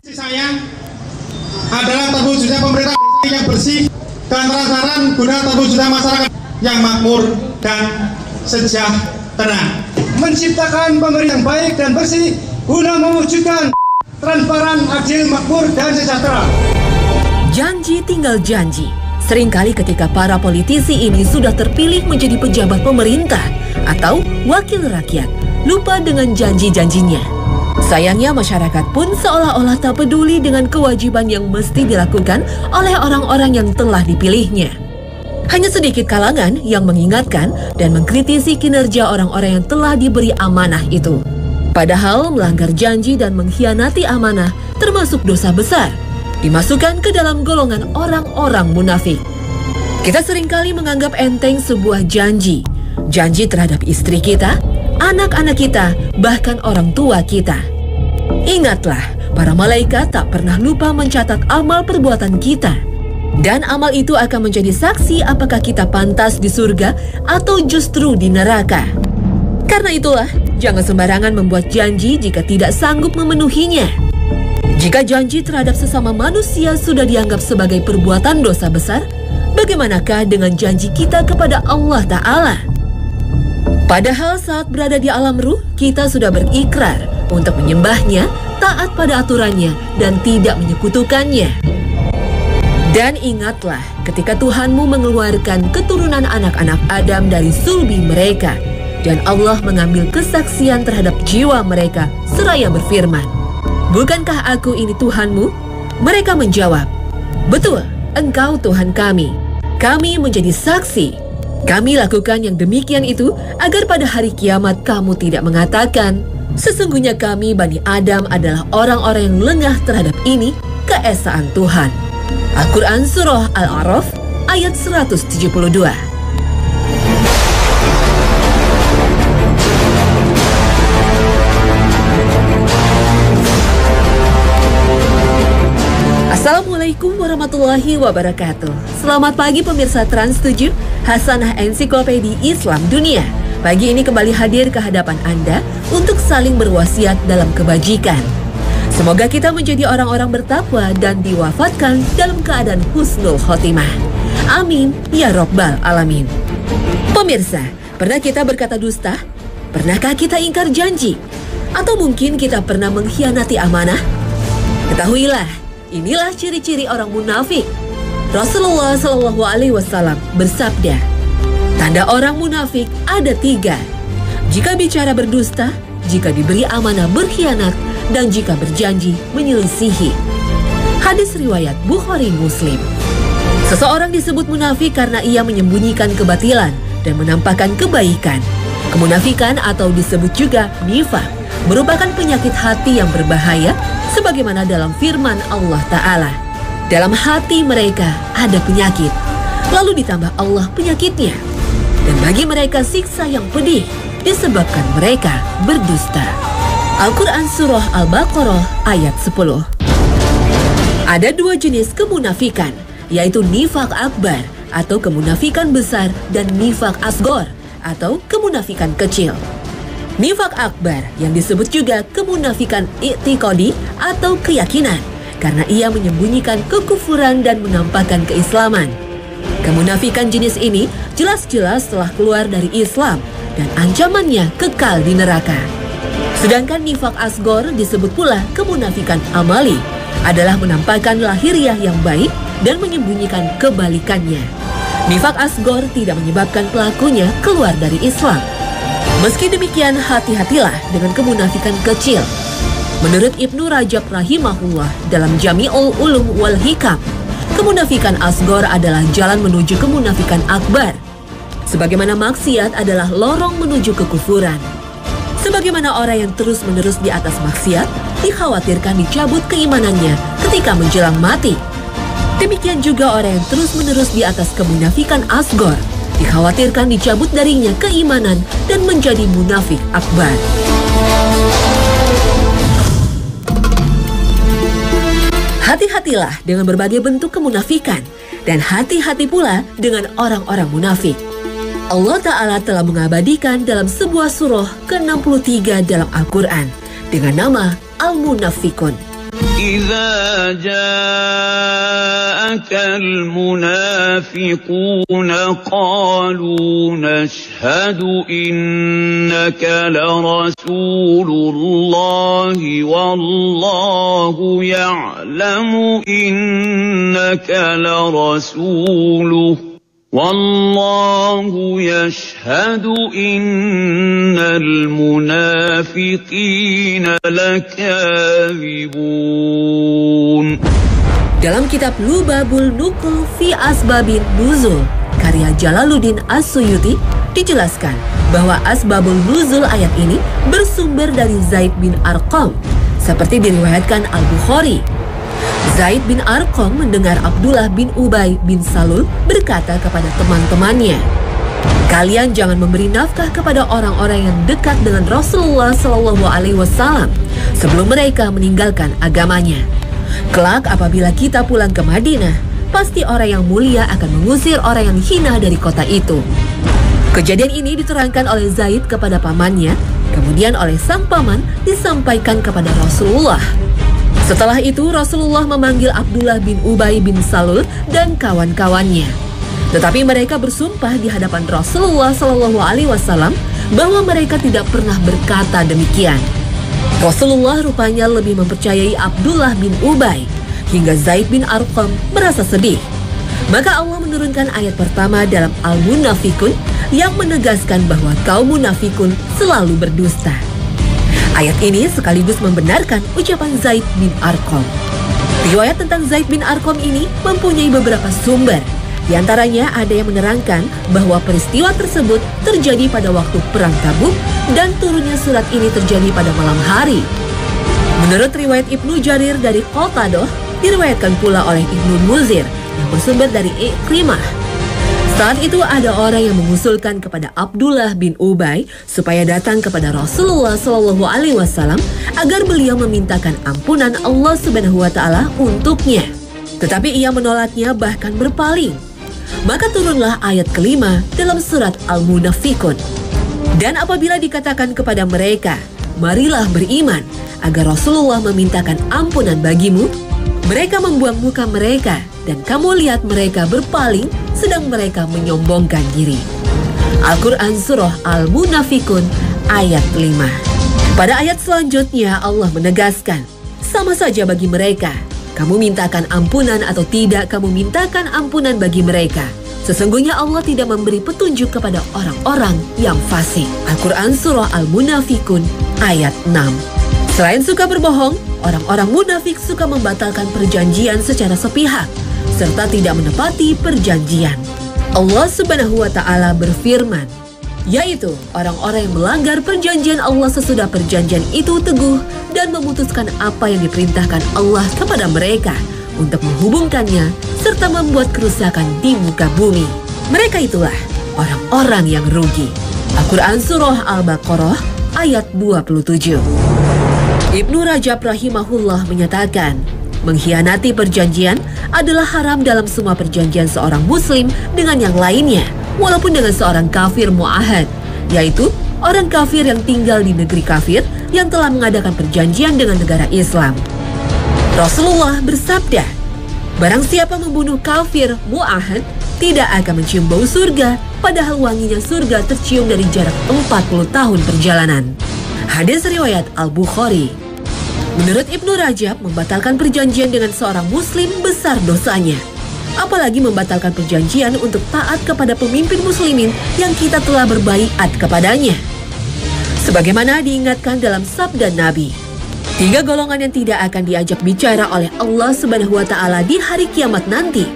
Saya adalah terwujudnya pemerintah yang bersih dan transparan guna terwujudnya masyarakat yang makmur dan sejahtera. Menciptakan pemerintah yang baik dan bersih guna mewujudkan transparan, adil, makmur, dan sejahtera. Janji tinggal janji. Seringkali ketika para politisi ini sudah terpilih menjadi pejabat pemerintah atau wakil rakyat, lupa dengan janji-janjinya. Sayangnya masyarakat pun seolah-olah tak peduli dengan kewajiban yang mesti dilakukan oleh orang-orang yang telah dipilihnya. Hanya sedikit kalangan yang mengingatkan dan mengkritisi kinerja orang-orang yang telah diberi amanah itu. Padahal melanggar janji dan mengkhianati amanah termasuk dosa besar, dimasukkan ke dalam golongan orang-orang munafik. Kita seringkali menganggap enteng sebuah janji. Janji terhadap istri kita, anak-anak kita, bahkan orang tua kita. Ingatlah, para malaikat tak pernah lupa mencatat amal perbuatan kita. Dan amal itu akan menjadi saksi apakah kita pantas di surga atau justru di neraka. Karena itulah, jangan sembarangan membuat janji jika tidak sanggup memenuhinya. Jika janji terhadap sesama manusia sudah dianggap sebagai perbuatan dosa besar, bagaimanakah dengan janji kita kepada Allah Ta'ala? Padahal saat berada di alam ruh, kita sudah berikrar untuk menyembahnya, taat pada aturannya, dan tidak menyekutukannya. Dan ingatlah ketika Tuhanmu mengeluarkan keturunan anak-anak Adam dari sulbi mereka, dan Allah mengambil kesaksian terhadap jiwa mereka seraya berfirman, "Bukankah aku ini Tuhanmu?" Mereka menjawab, "Betul, Engkau Tuhan kami. Kami menjadi saksi. Kami lakukan yang demikian itu agar pada hari kiamat kamu tidak mengatakan, sesungguhnya kami Bani Adam adalah orang-orang yang lengah terhadap ini, keesaan Tuhan." Al-Quran Surah Al-A'raf ayat 172. Assalamualaikum warahmatullahi wabarakatuh. Selamat pagi pemirsa Trans 7, Hasanah Ensiklopedi Islam Dunia. Pagi ini kembali hadir ke hadapan Anda untuk saling berwasiat dalam kebajikan. Semoga kita menjadi orang-orang bertakwa dan diwafatkan dalam keadaan husnul khotimah. Amin ya Rabbal Alamin. Pemirsa, pernah kita berkata dusta? Pernahkah kita ingkar janji? Atau mungkin kita pernah mengkhianati amanah? Ketahuilah, inilah ciri-ciri orang munafik. Rasulullah SAW bersabda, tanda orang munafik ada 3. Jika bicara berdusta, jika diberi amanah berkhianat, dan jika berjanji menyelisihi. Hadis riwayat Bukhari Muslim. Seseorang disebut munafik karena ia menyembunyikan kebatilan dan menampakkan kebaikan. Kemunafikan atau disebut juga nifaq merupakan penyakit hati yang berbahaya sebagaimana dalam firman Allah Ta'ala. Dalam hati mereka ada penyakit, lalu ditambah Allah penyakitnya. Dan bagi mereka siksa yang pedih disebabkan mereka berdusta. Al-Quran Surah Al-Baqarah ayat 10. Ada 2 jenis kemunafikan, yaitu nifaq akbar atau kemunafikan besar dan nifaq asgor atau kemunafikan kecil. Nifaq akbar yang disebut juga kemunafikan i'tiqadi atau keyakinan karena ia menyembunyikan kekufuran dan menampakkan keislaman. Kemunafikan jenis ini jelas-jelas telah keluar dari Islam dan ancamannya kekal di neraka. Sedangkan nifaq asgor disebut pula kemunafikan amali, adalah menampakkan lahiriah yang baik dan menyembunyikan kebalikannya. Nifaq asgor tidak menyebabkan pelakunya keluar dari Islam. Meski demikian, hati-hatilah dengan kemunafikan kecil. Menurut Ibnu Rajab rahimahullah dalam Jami'ul Ulum wal Hikam, kemunafikan asgor adalah jalan menuju kemunafikan akbar. Sebagaimana maksiat adalah lorong menuju kekufuran. Sebagaimana orang yang terus-menerus di atas maksiat, dikhawatirkan dicabut keimanannya ketika menjelang mati. Demikian juga orang yang terus-menerus di atas kemunafikan asgor, dikhawatirkan dicabut darinya keimanan dan menjadi munafik akbar. Hati-hatilah dengan berbagai bentuk kemunafikan, dan hati-hati pula dengan orang-orang munafik. Allah Ta'ala telah mengabadikan dalam sebuah surah ke-63 dalam Al-Quran dengan nama Al-Munafikun. إذا جاءك المنافقون قالوا نشهد إنك لرسول الله والله يعلم إنك لرسوله والله يشهد إن المنافقين لكاذبون. Dalam kitab Lubabul Nuqul fi Asbabin Nuzul karya Jalaluddin As-Suyuti dijelaskan bahwa asbabul nuzul ayat ini bersumber dari Zaid bin Arqam seperti diriwayatkan Al-Bukhari. Zaid bin Arqam mendengar Abdullah bin Ubay bin Salul berkata kepada teman-temannya, "Kalian jangan memberi nafkah kepada orang-orang yang dekat dengan Rasulullah Shallallahu Alaihi Wasallam sebelum mereka meninggalkan agamanya. Kelak apabila kita pulang ke Madinah, pasti orang yang mulia akan mengusir orang yang hina dari kota itu." Kejadian ini diterangkan oleh Zaid kepada pamannya, kemudian oleh sang paman disampaikan kepada Rasulullah. Setelah itu Rasulullah memanggil Abdullah bin Ubay bin Salul dan kawan-kawannya. Tetapi mereka bersumpah di hadapan Rasulullah Shallallahu Alaihi Wasallam bahwa mereka tidak pernah berkata demikian. Rasulullah rupanya lebih mempercayai Abdullah bin Ubay hingga Zaid bin Arqam merasa sedih. Maka Allah menurunkan ayat pertama dalam Al-Munafikun yang menegaskan bahwa kaum munafikun selalu berdusta. Ayat ini sekaligus membenarkan ucapan Zaid bin Arqam. Riwayat tentang Zaid bin Arqam ini mempunyai beberapa sumber. Di antaranya ada yang menerangkan bahwa peristiwa tersebut terjadi pada waktu Perang Tabuk dan turunnya surat ini terjadi pada malam hari. Menurut riwayat Ibnu Jarir dari Qatadah, diriwayatkan pula oleh Ibnu Muzir yang bersumber dari Ikrimah. Saat itu ada orang yang mengusulkan kepada Abdullah bin Ubay supaya datang kepada Rasulullah Shallallahu Alaihi Wasallam agar beliau memintakan ampunan Allah Subhanahu Wa Taala untuknya. Tetapi ia menolaknya bahkan berpaling. Maka turunlah ayat kelima dalam surat Al-Munafikun. Dan apabila dikatakan kepada mereka, marilah beriman agar Rasulullah memintakan ampunan bagimu, mereka membuang muka mereka dan kamu lihat mereka berpaling sedang mereka menyombongkan diri. Al-Quran Surah Al-Munafikun ayat 5. Pada ayat selanjutnya Allah menegaskan, sama saja bagi mereka, kamu mintakan ampunan atau tidak kamu mintakan ampunan bagi mereka. Sesungguhnya Allah tidak memberi petunjuk kepada orang-orang yang fasik. Al-Quran Surah Al-Munafikun ayat 6. Selain suka berbohong, orang-orang munafik suka membatalkan perjanjian secara sepihak serta tidak menepati perjanjian. Allah Subhanahu wa Ta'ala berfirman, yaitu orang-orang yang melanggar perjanjian Allah sesudah perjanjian itu teguh dan memutuskan apa yang diperintahkan Allah kepada mereka untuk menghubungkannya serta membuat kerusakan di muka bumi. Mereka itulah orang-orang yang rugi. Al-Quran Surah Al-Baqarah ayat 27. Ibnu Rajab rahimahullah menyatakan, mengkhianati perjanjian adalah haram dalam semua perjanjian seorang muslim dengan yang lainnya, walaupun dengan seorang kafir mu'ahad, yaitu orang kafir yang tinggal di negeri kafir yang telah mengadakan perjanjian dengan negara Islam. Rasulullah bersabda, barang siapa membunuh kafir mu'ahad tidak akan mencium bau surga, padahal wanginya surga tercium dari jarak 40 tahun perjalanan. Hadis riwayat Al-Bukhari. Menurut Ibnu Rajab, membatalkan perjanjian dengan seorang muslim besar dosanya. Apalagi membatalkan perjanjian untuk taat kepada pemimpin muslimin yang kita telah berbaiat kepadanya. Sebagaimana diingatkan dalam sabda Nabi, 3 golongan yang tidak akan diajak bicara oleh Allah Subhanahu wa Ta'ala di hari kiamat nanti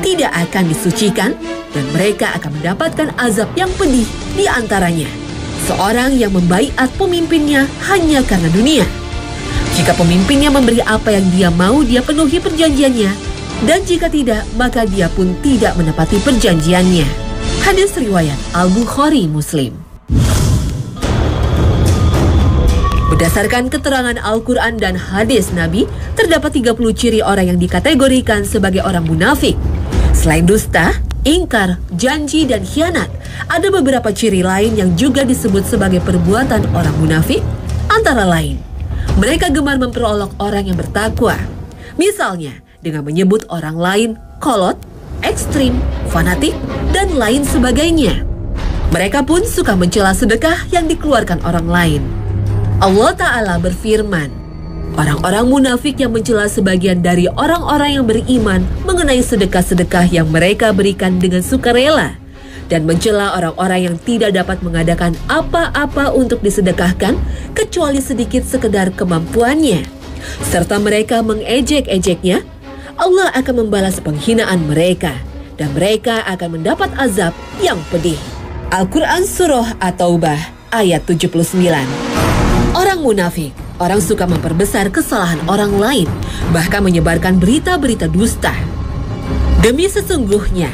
tidak akan disucikan dan mereka akan mendapatkan azab yang pedih. Di antaranya, seorang yang membaiat pemimpinnya hanya karena dunia. Jika pemimpinnya memberi apa yang dia mau, dia penuhi perjanjiannya. Dan jika tidak, maka dia pun tidak menepati perjanjiannya. Hadis riwayat Al-Bukhari Muslim. Berdasarkan keterangan Al-Quran dan hadis Nabi, terdapat 30 ciri orang yang dikategorikan sebagai orang munafik. Selain dusta, ingkar, janji, dan khianat, ada beberapa ciri lain yang juga disebut sebagai perbuatan orang munafik, antara lain Mereka gemar memperolok orang yang bertakwa. Misalnya, dengan menyebut orang lain kolot, ekstrim, fanatik, dan lain sebagainya. Mereka pun suka mencela sedekah yang dikeluarkan orang lain. Allah Ta'ala berfirman, orang-orang munafik yang mencela sebagian dari orang-orang yang beriman mengenai sedekah-sedekah yang mereka berikan dengan sukarela, dan mencela orang-orang yang tidak dapat mengadakan apa-apa untuk disedekahkan kecuali sedikit sekedar kemampuannya, serta mereka mengejek-ejeknya. Allah akan membalas penghinaan mereka dan mereka akan mendapat azab yang pedih. Al-Quran Surah At-Taubah ayat 79. Orang munafik, orang suka memperbesar kesalahan orang lain, bahkan menyebarkan berita-berita dusta. Demi sesungguhnya,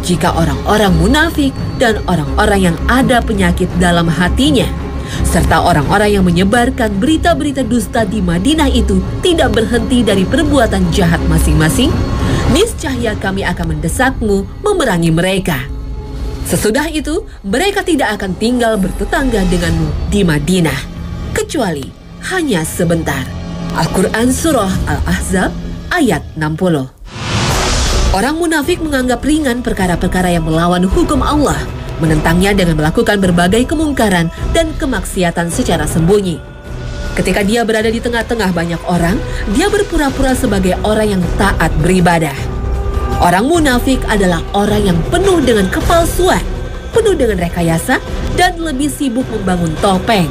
jika orang-orang munafik dan orang-orang yang ada penyakit dalam hatinya, serta orang-orang yang menyebarkan berita-berita dusta di Madinah itu tidak berhenti dari perbuatan jahat masing-masing, niscaya kami akan mendesakmu memerangi mereka. Sesudah itu, mereka tidak akan tinggal bertetangga denganmu di Madinah, kecuali hanya sebentar. Al-Quran Surah Al-Ahzab ayat 60. Orang munafik menganggap ringan perkara-perkara yang melawan hukum Allah, menentangnya dengan melakukan berbagai kemungkaran dan kemaksiatan secara sembunyi. Ketika dia berada di tengah-tengah banyak orang, dia berpura-pura sebagai orang yang taat beribadah. Orang munafik adalah orang yang penuh dengan kepalsuan, penuh dengan rekayasa, dan lebih sibuk membangun topeng.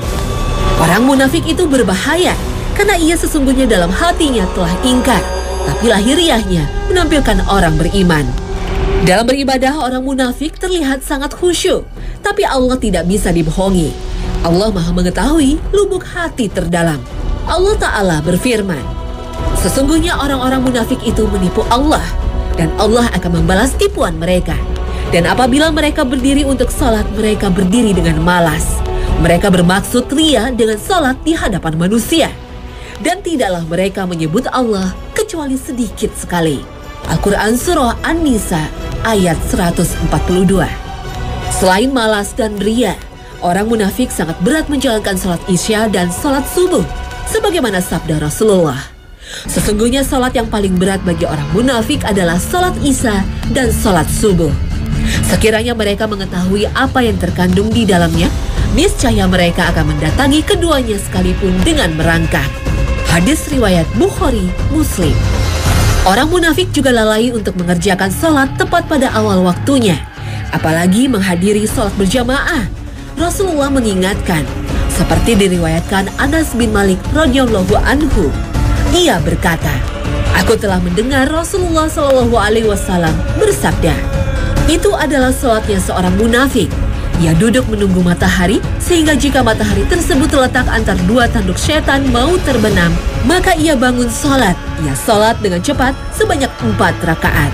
Orang munafik itu berbahaya karena ia sesungguhnya dalam hatinya telah ingkar, tapi lahiriahnya menampilkan orang beriman. Dalam beribadah, orang munafik terlihat sangat khusyuk, tapi Allah tidak bisa dibohongi. Allah Maha mengetahui lubuk hati terdalam. Allah Ta'ala berfirman, sesungguhnya orang-orang munafik itu menipu Allah, dan Allah akan membalas tipuan mereka. Dan apabila mereka berdiri untuk salat, mereka berdiri dengan malas. Mereka bermaksud ria dengan salat di hadapan manusia. Dan tidaklah mereka menyebut Allah kecuali sedikit sekali. Al-Quran Surah An-Nisa ayat 142. Selain malas dan ria, orang munafik sangat berat menjalankan salat isya dan salat subuh, sebagaimana sabda Rasulullah. Sesungguhnya salat yang paling berat bagi orang munafik adalah salat isya dan salat subuh. Sekiranya mereka mengetahui apa yang terkandung di dalamnya, niscaya mereka akan mendatangi keduanya sekalipun dengan merangkak. Hadis riwayat Bukhari, Muslim. Orang munafik juga lalai untuk mengerjakan sholat tepat pada awal waktunya, apalagi menghadiri sholat berjamaah. Rasulullah mengingatkan, seperti diriwayatkan Anas bin Malik radhiyallahu anhu. Ia berkata, aku telah mendengar Rasulullah SAW bersabda, itu adalah sholatnya seorang munafik. Ia duduk menunggu matahari, sehingga jika matahari tersebut terletak antara dua tanduk setan mau terbenam, maka ia bangun sholat. Ia sholat dengan cepat sebanyak 4 rakaat.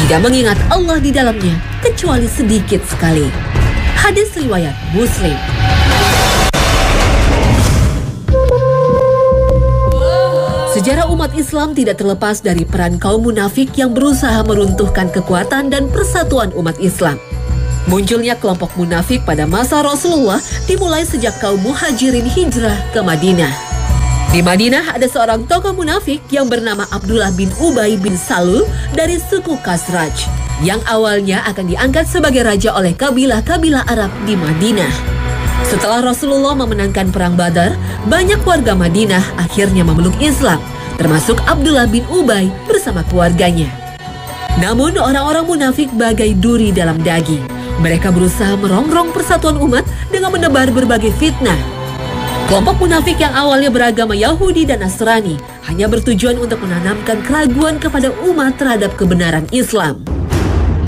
Tidak mengingat Allah di dalamnya, kecuali sedikit sekali. Hadis riwayat Muslim. Sejarah umat Islam tidak terlepas dari peran kaum munafik yang berusaha meruntuhkan kekuatan dan persatuan umat Islam. Munculnya kelompok munafik pada masa Rasulullah dimulai sejak kaum muhajirin hijrah ke Madinah. Di Madinah ada seorang tokoh munafik yang bernama Abdullah bin Ubay bin Salul dari suku Khazraj, yang awalnya akan diangkat sebagai raja oleh kabilah-kabilah Arab di Madinah. Setelah Rasulullah memenangkan perang Badar, banyak warga Madinah akhirnya memeluk Islam, termasuk Abdullah bin Ubay bersama keluarganya. Namun orang-orang munafik bagai duri dalam daging. Mereka berusaha merongrong persatuan umat dengan menebar berbagai fitnah. Kelompok munafik yang awalnya beragama Yahudi dan Nasrani hanya bertujuan untuk menanamkan keraguan kepada umat terhadap kebenaran Islam.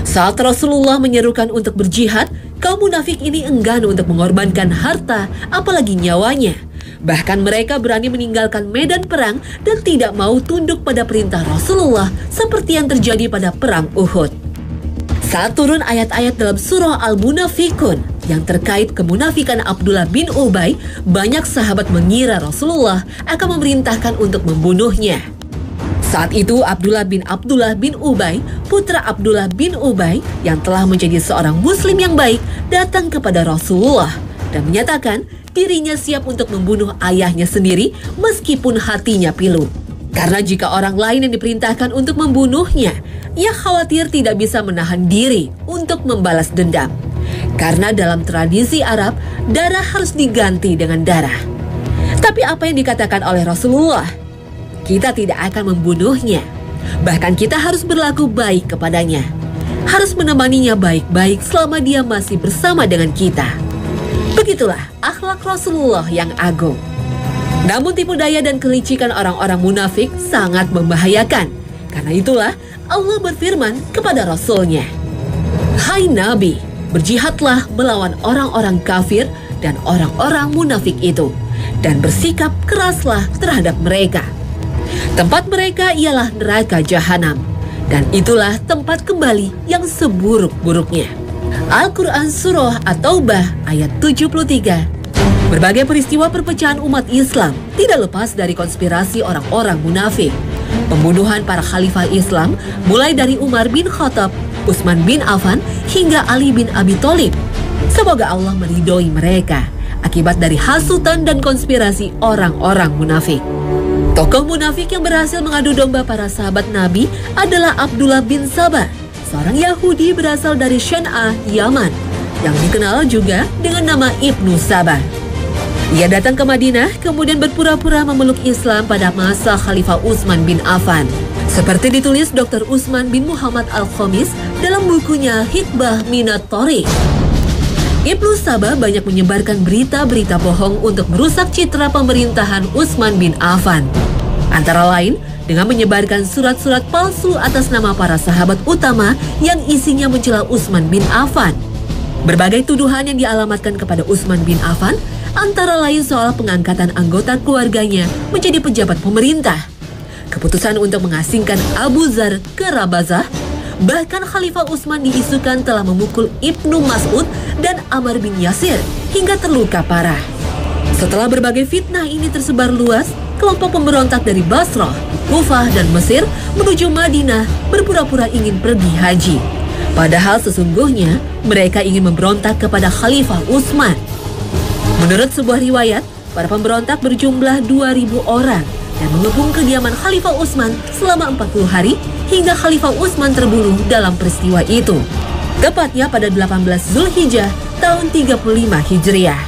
Saat Rasulullah menyerukan untuk berjihad, kaum munafik ini enggan untuk mengorbankan harta, apalagi nyawanya. Bahkan mereka berani meninggalkan medan perang dan tidak mau tunduk pada perintah Rasulullah seperti yang terjadi pada perang Uhud. Saat turun ayat-ayat dalam surah Al-Munafikun yang terkait kemunafikan Abdullah bin Ubay, banyak sahabat mengira Rasulullah akan memerintahkan untuk membunuhnya. Saat itu Abdullah bin Ubay, putra Abdullah bin Ubay yang telah menjadi seorang muslim yang baik, datang kepada Rasulullah. dan menyatakan dirinya siap untuk membunuh ayahnya sendiri meskipun hatinya pilu. Karena jika orang lain yang diperintahkan untuk membunuhnya, ia khawatir tidak bisa menahan diri untuk membalas dendam. Karena dalam tradisi Arab, darah harus diganti dengan darah. Tapi apa yang dikatakan oleh Rasulullah? Kita tidak akan membunuhnya. Bahkan kita harus berlaku baik kepadanya. Harus menemaninya baik-baik selama dia masih bersama dengan kita. Begitulah akhlak Rasulullah yang agung. Namun tipu daya dan kelicikan orang-orang munafik sangat membahayakan. Karena itulah Allah berfirman kepada Rasul-Nya, "Hai Nabi, berjihadlah melawan orang-orang kafir dan orang-orang munafik itu, dan bersikap keraslah terhadap mereka. Tempat mereka ialah neraka jahanam, dan itulah tempat kembali yang seburuk-buruknya." Al-Quran Surah At-Taubah ayat 73. Berbagai peristiwa perpecahan umat Islam tidak lepas dari konspirasi orang-orang munafik. Pembunuhan para khalifah Islam mulai dari Umar bin Khattab, Utsman bin Affan, hingga Ali bin Abi Thalib. Semoga Allah meridhoi mereka akibat dari hasutan dan konspirasi orang-orang munafik. Tokoh munafik yang berhasil mengadu domba para sahabat Nabi adalah Abdullah bin Sabah, seorang Yahudi berasal dari Syan'a, Yaman, yang dikenal juga dengan nama Ibnu Sabah. Ia datang ke Madinah kemudian berpura-pura memeluk Islam pada masa Khalifah Utsman bin Affan. Seperti ditulis Dr. Utsman bin Muhammad Al-Khamis dalam bukunya Hikbah Minat Thoriq. Ibnu Sabah banyak menyebarkan berita-berita bohong untuk merusak citra pemerintahan Utsman bin Affan. Antara lain dengan menyebarkan surat-surat palsu atas nama para sahabat utama yang isinya mencela Utsman bin Affan. Berbagai tuduhan yang dialamatkan kepada Utsman bin Affan antara lain soal pengangkatan anggota keluarganya menjadi pejabat pemerintah, keputusan untuk mengasingkan Abu Dzar ke Rabazah, bahkan Khalifah Utsman diisukan telah memukul Ibnu Mas'ud dan Ammar bin Yasir hingga terluka parah. Setelah berbagai fitnah ini tersebar luas, kelompok pemberontak dari Basrah, Kufah, dan Mesir menuju Madinah berpura-pura ingin pergi haji. Padahal sesungguhnya mereka ingin memberontak kepada Khalifah Utsman. Menurut sebuah riwayat, para pemberontak berjumlah 2.000 orang dan mengepung kediaman Khalifah Utsman selama 40 hari hingga Khalifah Utsman terbunuh dalam peristiwa itu. Tepatnya pada 18 Zulhijjah tahun 35 Hijriah.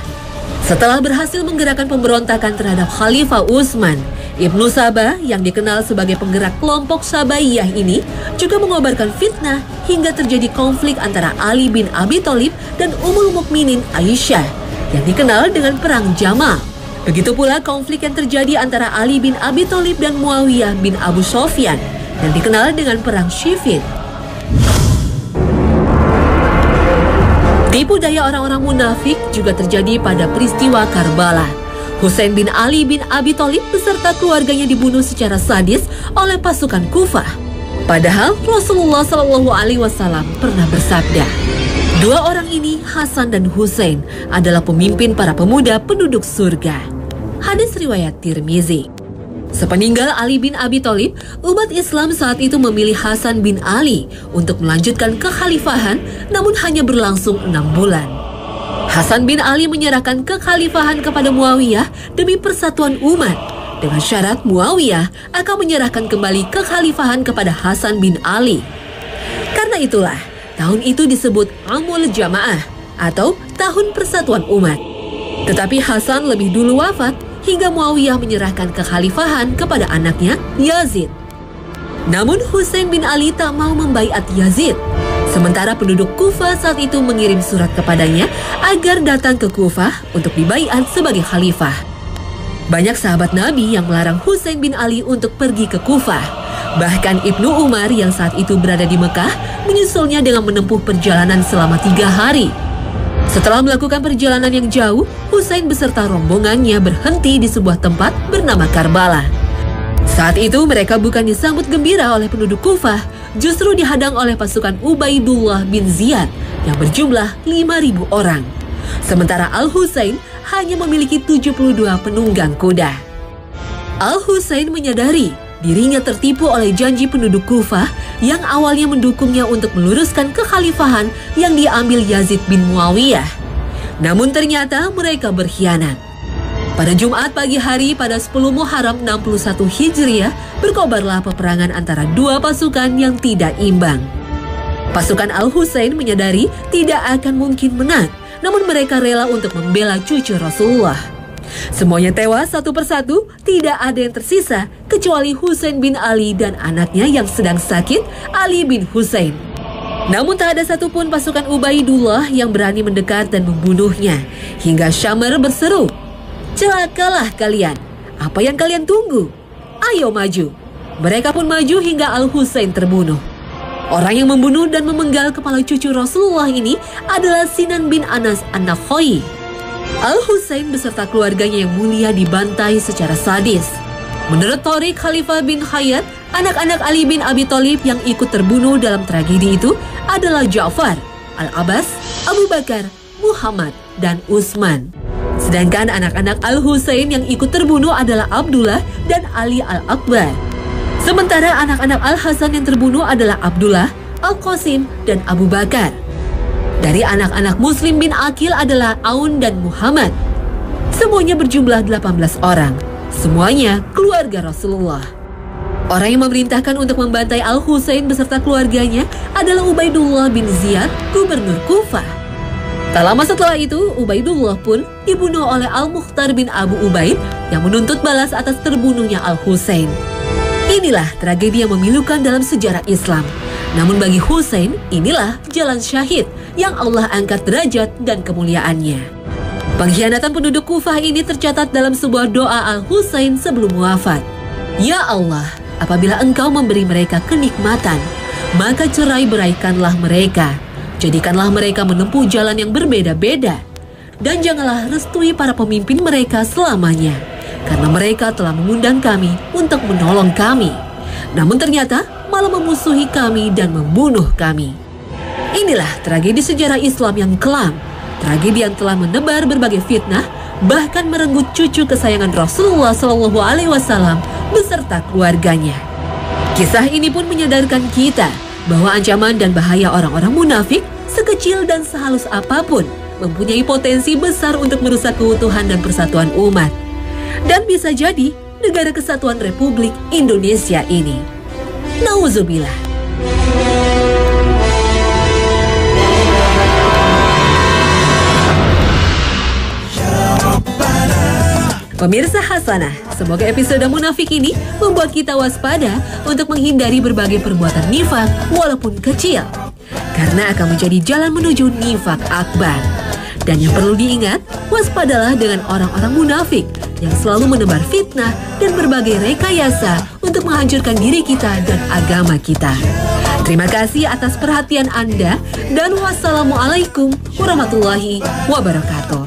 Setelah berhasil menggerakkan pemberontakan terhadap Khalifah Utsman, Ibnu Sabah yang dikenal sebagai penggerak kelompok Sabaiyah ini juga mengobarkan fitnah hingga terjadi konflik antara Ali bin Abi Thalib dan Ummul Mukminin Aisyah yang dikenal dengan Perang Jamal. Begitu pula konflik yang terjadi antara Ali bin Abi Thalib dan Muawiyah bin Abu Sufyan yang dikenal dengan Perang Siffin. Tipu daya orang-orang munafik juga terjadi pada peristiwa Karbala. Husain bin Ali bin Abi Thalib beserta keluarganya dibunuh secara sadis oleh pasukan Kufah. Padahal Rasulullah SAW pernah bersabda, "Dua orang ini, Hasan dan Husain, adalah pemimpin para pemuda penduduk surga." Hadis riwayat Tirmizi. Sepeninggal Ali bin Abi Thalib, umat Islam saat itu memilih Hasan bin Ali untuk melanjutkan kekhalifahan, namun hanya berlangsung 6 bulan. Hasan bin Ali menyerahkan kekhalifahan kepada Muawiyah demi persatuan umat, dengan syarat Muawiyah akan menyerahkan kembali kekhalifahan kepada Hasan bin Ali. Karena itulah, tahun itu disebut Amul Jamaah atau Tahun Persatuan Umat. Tetapi Hasan lebih dulu wafat hingga Muawiyah menyerahkan kekhalifahan kepada anaknya Yazid. Namun Husain bin Ali tak mau membaiat Yazid. Sementara penduduk Kufah saat itu mengirim surat kepadanya agar datang ke Kufah untuk dibaiat sebagai khalifah. Banyak sahabat Nabi yang melarang Husain bin Ali untuk pergi ke Kufah. Bahkan Ibnu Umar yang saat itu berada di Mekah menyusulnya dengan menempuh perjalanan selama 3 hari. Setelah melakukan perjalanan yang jauh, Husain beserta rombongannya berhenti di sebuah tempat bernama Karbala. Saat itu mereka bukan disambut gembira oleh penduduk Kufah, justru dihadang oleh pasukan Ubaidullah bin Ziyad yang berjumlah 5.000 orang. Sementara Al-Husain hanya memiliki 72 penunggang kuda. Al-Husain menyadari dirinya tertipu oleh janji penduduk Kufah yang awalnya mendukungnya untuk meluruskan kekhalifahan yang diambil Yazid bin Muawiyah. Namun ternyata mereka berkhianat. Pada Jumat pagi hari pada 10 Muharram 61 Hijriah, berkobarlah peperangan antara dua pasukan yang tidak imbang. Pasukan Al-Husain menyadari tidak akan mungkin menang, namun mereka rela untuk membela cucu Rasulullah. Semuanya tewas satu persatu, tidak ada yang tersisa kecuali Husain bin Ali dan anaknya yang sedang sakit, Ali bin Husain. Namun tak ada satupun pasukan Ubaidullah yang berani mendekat dan membunuhnya, hingga Syamr berseru, "Celakalah kalian, apa yang kalian tunggu? Ayo maju." Mereka pun maju hingga Al-Husain terbunuh. Orang yang membunuh dan memenggal kepala cucu Rasulullah ini adalah Sinan bin Anas An-Nakhai. Al-Husain beserta keluarganya yang mulia dibantai secara sadis. Menurut Tariq Khalifah bin Khayyat, anak-anak Ali bin Abi Thalib yang ikut terbunuh dalam tragedi itu adalah Ja'far, Al-Abbas, Abu Bakar, Muhammad, dan Utsman. Sedangkan anak-anak Al-Husain yang ikut terbunuh adalah Abdullah dan Ali Al-Akbar. Sementara anak-anak Al-Hasan yang terbunuh adalah Abdullah, Al-Qasim, dan Abu Bakar. Dari anak-anak Muslim bin Aqil adalah Aun dan Muhammad. Semuanya berjumlah 18 orang. Semuanya keluarga Rasulullah. Orang yang memerintahkan untuk membantai Al-Husain beserta keluarganya adalah Ubaidullah bin Ziyad, gubernur Kufah. Tak lama setelah itu, Ubaidullah pun dibunuh oleh Al-Mukhtar bin Abu Ubaid yang menuntut balas atas terbunuhnya Al-Husain. Inilah tragedi yang memilukan dalam sejarah Islam. Namun bagi Husain, inilah jalan syahid yang Allah angkat derajat dan kemuliaannya. Pengkhianatan penduduk Kufah ini tercatat dalam sebuah doa Al-Husain sebelum wafat. Ya Allah, apabila Engkau memberi mereka kenikmatan, maka cerai-beraikanlah mereka. Jadikanlah mereka menempuh jalan yang berbeda-beda. Dan janganlah restui para pemimpin mereka selamanya, karena mereka telah mengundang kami untuk menolong kami. Namun ternyata malah memusuhi kami dan membunuh kami. Inilah tragedi sejarah Islam yang kelam. Tragedi yang telah menebar berbagai fitnah, bahkan merenggut cucu kesayangan Rasulullah SAW beserta keluarganya. Kisah ini pun menyadarkan kita bahwa ancaman dan bahaya orang-orang munafik, sekecil dan sehalus apapun, mempunyai potensi besar untuk merusak keutuhan dan persatuan umat. Dan bisa jadi negara kesatuan Republik Indonesia ini. Nauzubillah. Pemirsa Hasanah, semoga episode munafik ini membuat kita waspada untuk menghindari berbagai perbuatan nifak walaupun kecil, karena akan menjadi jalan menuju nifak akbar. Dan yang perlu diingat, waspadalah dengan orang-orang munafik yang selalu menebar fitnah dan berbagai rekayasa untuk menghancurkan diri kita dan agama kita. Terima kasih atas perhatian Anda dan wassalamualaikum warahmatullahi wabarakatuh.